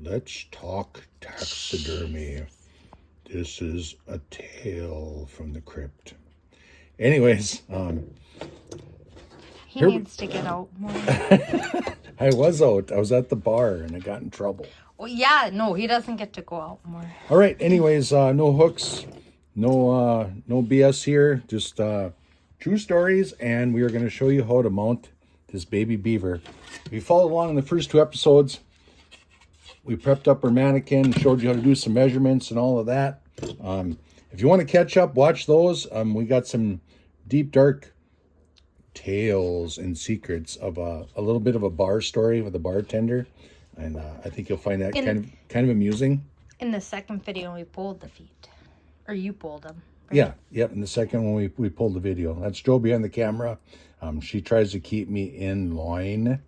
Let's talk taxidermy. This is a tale from the crypt. Anyways, he needs to get out more. I was out. I was at the bar and I got in trouble. Well, yeah, no, he doesn't get to go out more. All right. Anyways, no hooks, no BS here. Just true stories, and we are going to show you how to mount this baby beaver. If you followed along in the first 2 episodes, we prepped up our mannequin, showed you how to do some measurements and all of that. If you want to catch up, watch those. We got some deep, dark tales and secrets of a little bit of a bar story with a bartender, and I think you'll find that kind of amusing. In the second video, we pulled the feet, or you pulled them. Right? Yeah, yep. In the second one, we pulled the video. That's Joe behind the camera. She tries to keep me in line,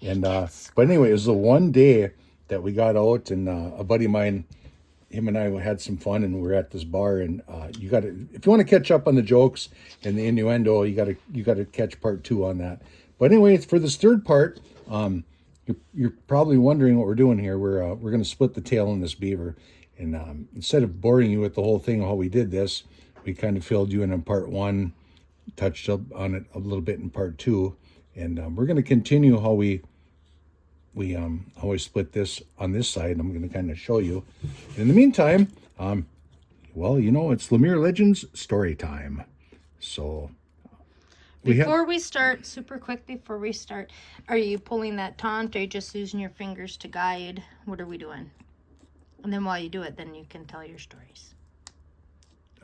and but anyway, it was the one day that we got out, and a buddy of mine, him and I had some fun, and we were at this bar. And you got to, if you want to catch up on the jokes and the innuendo, you got to catch part 2 on that. But anyway, for this third part, you're probably wondering what we're doing here. We're going to split the tail on this beaver, and instead of boring you with the whole thing how we did this, we kind of filled you in on part 1, touched up on it a little bit in part 2, and we're going to continue how we split this on this side. I'm going to kind of show you. In the meantime, well, it's Lemire Legends story time. So before we start, super quick before we start, are you pulling that taunt, or are you just using your fingers to guide? What are we doing? And then while you do it, then you can tell your stories.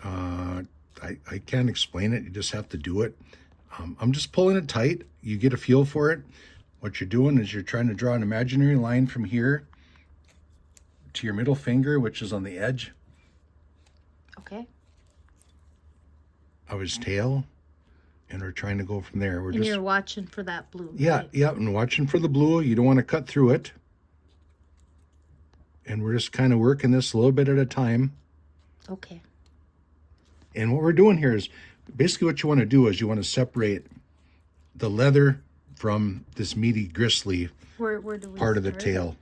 I can't explain it. You just have to do it. I'm just pulling it tight. You get a feel for it. What you're doing is you're trying to draw an imaginary line from here to your middle finger, which is on the edge Okay. of his tail, and we're trying to go from there. You're watching for that blue. Yeah, right? yeah, and watching for the blue. You don't want to cut through it. And we're just kind of working this a little bit at a time. Okay. And what we're doing here is basically what you want to do is you want to separate the leather from this meaty, gristly Where do we part of the start? tail.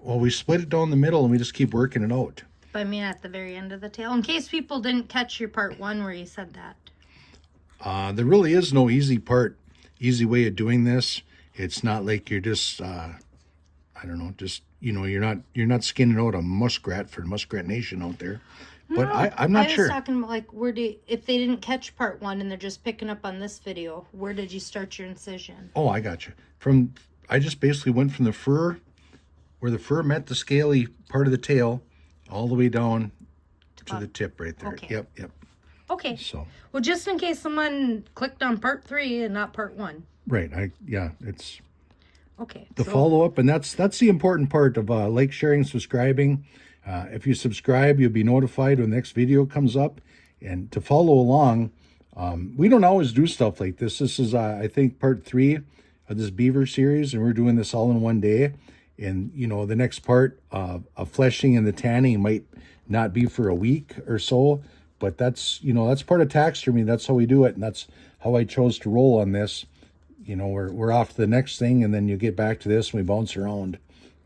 Well, we split it down the middle and we just keep working it out. I mean, at the very end of the tail, in case people didn't catch your part 1 where you said that. There really is no easy way of doing this. It's not like you're just, you're not skinning out a muskrat for Muskrat Nation out there. But No, I'm not sure. I was talking about, like, if they didn't catch part 1 and they're just picking up on this video, where did you start your incision? Oh, I got you. I just basically went from the fur, where the fur met the scaly part of the tail, all the way down to the tip right there. Okay. Yep. Okay. So. Well, just in case someone clicked on part 3 and not part 1. Right. It's Okay. the follow-up, and that's the important part of like, sharing, subscribing. If you subscribe, you'll be notified when the next video comes up. And to follow along, we don't always do stuff like this. This is, I think, part 3 of this beaver series, and we're doing this all in one day. And, the next part of fleshing and the tanning might not be for a week or so, but that's part of taxidermy. That's how we do it, and that's how I chose to roll on this. We're off to the next thing, and then you get back to this, and we bounce around.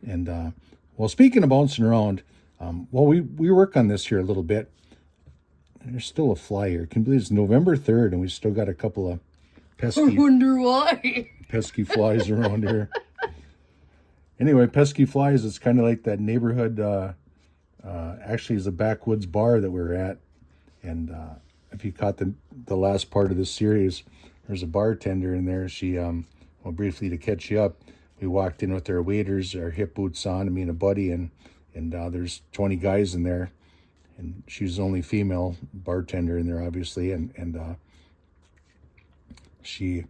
And, well, speaking of bouncing around, we work on this here a little bit. There's still a fly here. Can you believe it's November 3rd, and we still got a couple of pesky... I wonder why. pesky flies around here. Anyway, pesky flies, it's kind of like that neighborhood, actually it's a backwoods bar that we're at. And if you caught the last part of this series, there's a bartender in there. She, well, briefly to catch you up, we walked in with our waders, our hip boots on, me and a buddy, and there's 20 guys in there. And she's the only female bartender in there, obviously. And she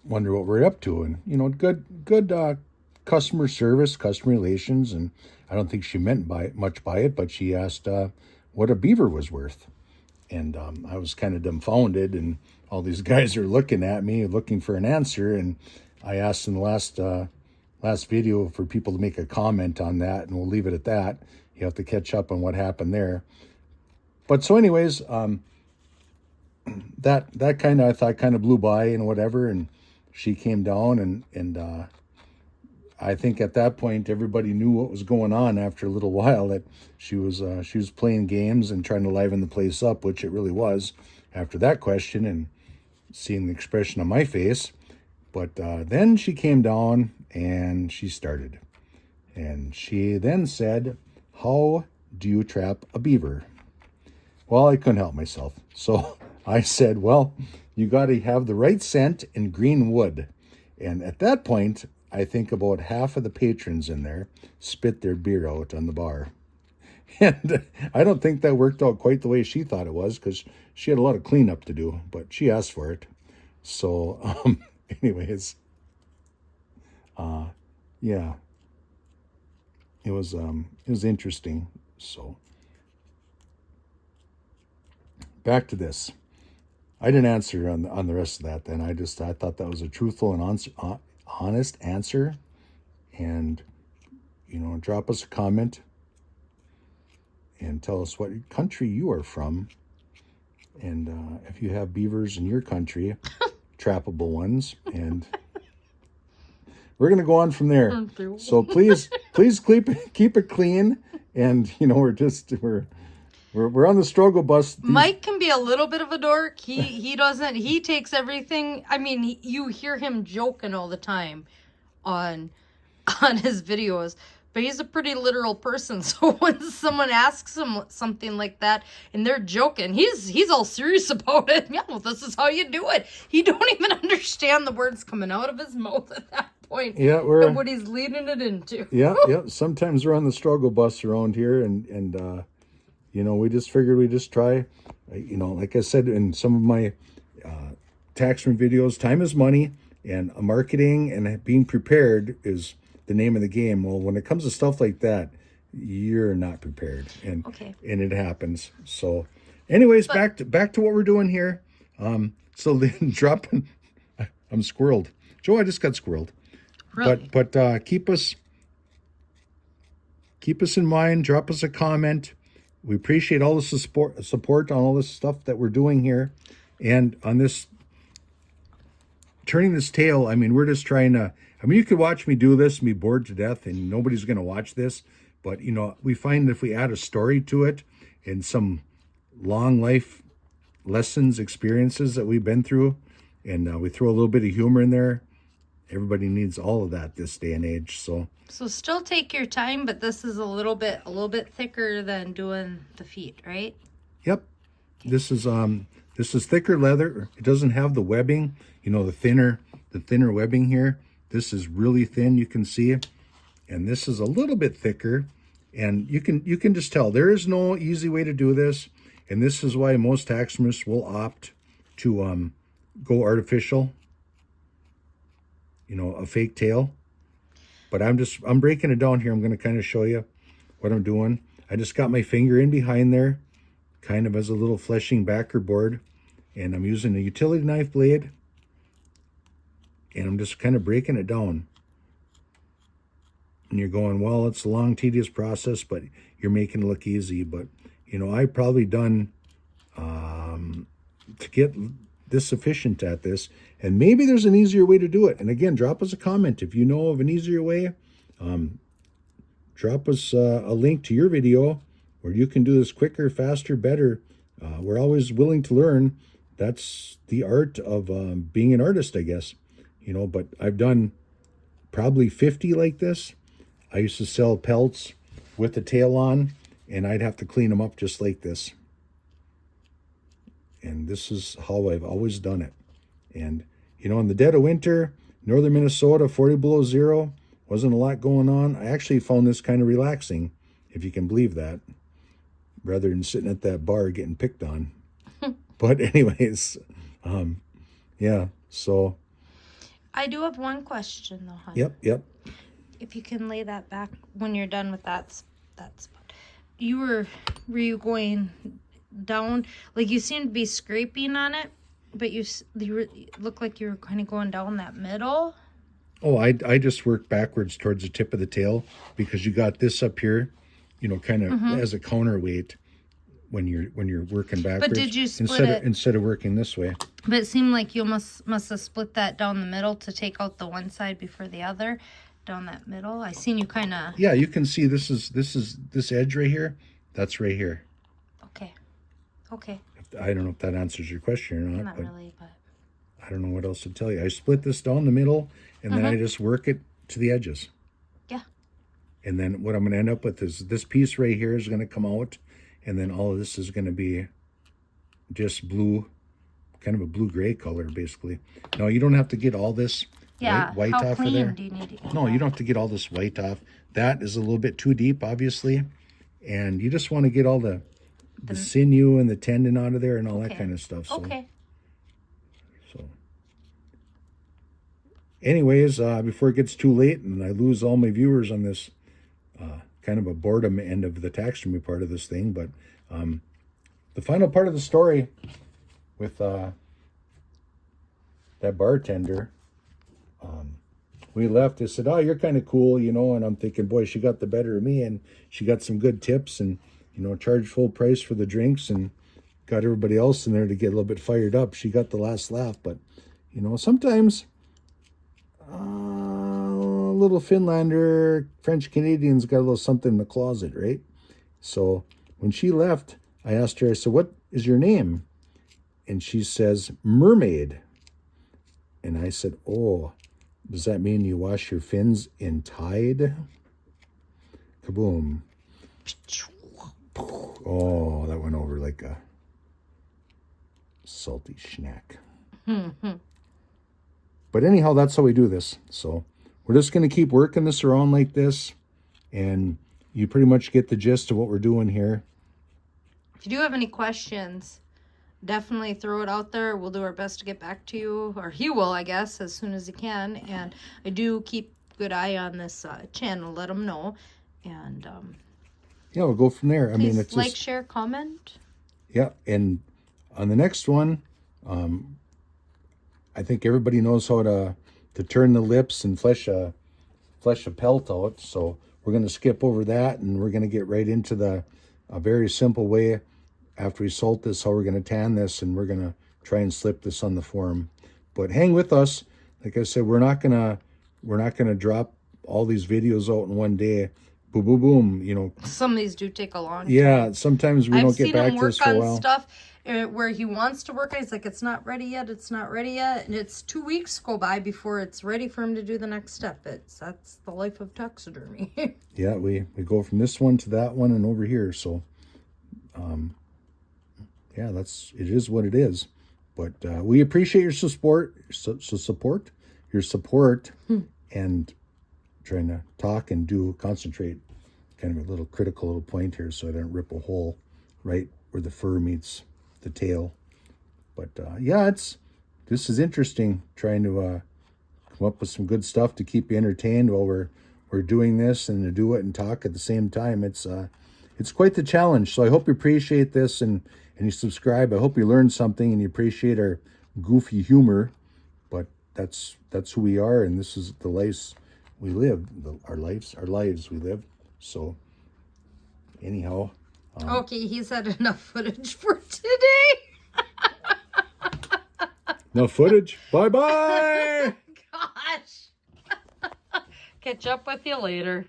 wondered what we're up to. And, good customer service, customer relations. And I don't think she meant much by it, but she asked what a beaver was worth. And I was kind of dumbfounded, and all these guys are looking at me, looking for an answer. And I asked in the last video for people to make a comment on that, and we'll leave it at that. You have to catch up on what happened there. But so anyways, that I thought kind of blew by and whatever. And she came down, and I think at that point everybody knew what was going on after a little while, that she was playing games and trying to liven the place up, which it really was after that question and seeing the expression on my face. But then she came down and she started. And she then said, "How do you trap a beaver?" Well, I couldn't help myself. So I said, well, you got to have the right scent and green wood. And at that point, I think about half of the patrons in there spit their beer out on the bar. And I don't think that worked out quite the way she thought it was, because she had a lot of cleanup to do, but she asked for it. So, anyways, yeah, it was interesting. So back to this. I didn't answer on the rest of that. Then I thought that was a truthful and honest answer. And drop us a comment and tell us what country you are from, and if you have beavers in your country, trappable ones, and we're gonna go on from there. So please keep it clean, and we're on the struggle bus. Mike can be a little bit of a dork. He takes everything. I mean, you hear him joking all the time on his videos, but he's a pretty literal person. So when someone asks him something like that and they're joking, he's all serious about it. Yeah, well, this is how you do it. He don't even understand the words coming out of his mouth at that point. Yeah, and what he's leading it into. Yeah. Sometimes we're on the struggle bus around here, and we just figured we'd just try. Like I said in some of my tax return videos, time is money, and marketing and being prepared is the name of the game. Well, when it comes to stuff like that, you're not prepared, and it happens. So, anyways, back to what we're doing here. So then dropping, I'm squirreled. Joe, I just got squirreled. Really? But keep us in mind. Drop us a comment. We appreciate all the support on all this stuff that we're doing here, and on this turning this tail. I mean, we're just trying to. I mean, you could watch me do this and be bored to death, and nobody's going to watch this. But, we find if we add a story to it and some long life lessons, experiences that we've been through, and we throw a little bit of humor in there, everybody needs all of that this day and age. So still take your time, but this is a little bit thicker than doing the feet, right? Yep. This is thicker leather. It doesn't have the webbing, the thinner webbing here. This is really thin, you can see, and this is a little bit thicker, and you can just tell there is no easy way to do this, and this is why most taxidermists will opt to go artificial, a fake tail. But I'm breaking it down here. I'm going to kind of show you what I'm doing. I just got my finger in behind there, kind of as a little fleshing backer board, and I'm using a utility knife blade. And I'm just kind of breaking it down. And you're going, well, it's a long, tedious process, but you're making it look easy. But, I've probably done, to get this efficient at this, and maybe there's an easier way to do it. And again, drop us a comment if you know of an easier way. Drop us a link to your video where you can do this quicker, faster, better. We're always willing to learn. That's the art of being an artist, I guess. But I've done probably 50 like this. I used to sell pelts with the tail on, and I'd have to clean them up just like this. And this is how I've always done it. And, in the dead of winter, northern Minnesota, 40 below zero, wasn't a lot going on. I actually found this kind of relaxing, if you can believe that, rather than sitting at that bar getting picked on. But anyways, yeah, so... I do have one question, though, honey. Yep. If you can lay that back when you're done with that spot. Were you going down? Like, you seem to be scraping on it, but you look like you were kind of going down that middle. Oh, I just worked backwards towards the tip of the tail, because you got this up here, kind of as a counterweight when you're working backwards. But did you split instead of working this way? But it seemed like you must have split that down the middle to take out the one side before the other. down that middle? I seen you kind of. Yeah, you can see this edge right here. That's right here. Okay. Okay. I don't know if that answers your question or not. Not but really, but. I don't know what else to tell you. I split this down the middle, and then I just work it to the edges. Yeah. And then what I'm going to end up with is this piece right here is going to come out, and then all of this is going to be just blue, kind of a blue-gray color, basically. No, you don't have to get all this white how off clean of there. do you need to get No, that? you don't have to get all this white off. That is a little bit too deep, obviously. And you just want to get all the sinew and the tendon out of there and all that kind of stuff. So. Okay. So, anyways, before it gets too late and I lose all my viewers on this kind of a boredom end of the taxidermy part of this thing, but the final part of the story with that bartender, we left. They said, "Oh, you're kind of cool, you know," and I'm thinking, boy, she got the better of me, and she got some good tips, and charged full price for the drinks, and got everybody else in there to get a little bit fired up. She got the last laugh, but sometimes a little Finlander, French Canadians got a little something in the closet, right? So when she left, I asked her, I said, "What is your name?" And she says, "Mermaid." And I said, "Oh, does that mean you wash your fins in Tide?" Kaboom. Oh, that went over like a salty schnack. But anyhow, that's how we do this. So we're just going to keep working this around like this, and you pretty much get the gist of what we're doing here. If you do have any questions, definitely throw it out there. We'll do our best to get back to you, or he will, I guess, as soon as he can. And I do keep a good eye on this channel. Let him know. And yeah, we'll go from there. I mean, it's like, just, share, comment. Yeah, and on the next one, I think everybody knows how to turn the lips and flesh a pelt out. So we're going to skip over that, and we're going to get right into a very simple way after we salt this, how we're going to tan this, and we're going to try and slip this on the form. But hang with us. Like I said, we're not gonna drop all these videos out in one day. Boom, boom, boom. Some of these do take a long time. Yeah, sometimes we don't get back to this for a while. I've seen him work on stuff where he wants to work on. He's like, it's not ready yet. It's not ready yet, and it's 2 weeks go by before it's ready for him to do the next step. That's the life of taxidermy. Yeah, we go from this one to that one and over here. So, yeah, it is what it is. But we appreciate your support, and trying to talk and concentrate. Kind of a little critical little point here, so I don't rip a hole right where the fur meets the tail. But yeah, this is interesting, trying to come up with some good stuff to keep you entertained while we're doing this, and to do it and talk at the same time. It's quite the challenge. So I hope you appreciate this and you subscribe. I hope you learned something and you appreciate our goofy humor. But that's who we are, and this is the lives we live. Our lives we live. So anyhow. Okay, he's had enough footage for today. No footage. Bye-bye. Gosh. Catch up with you later.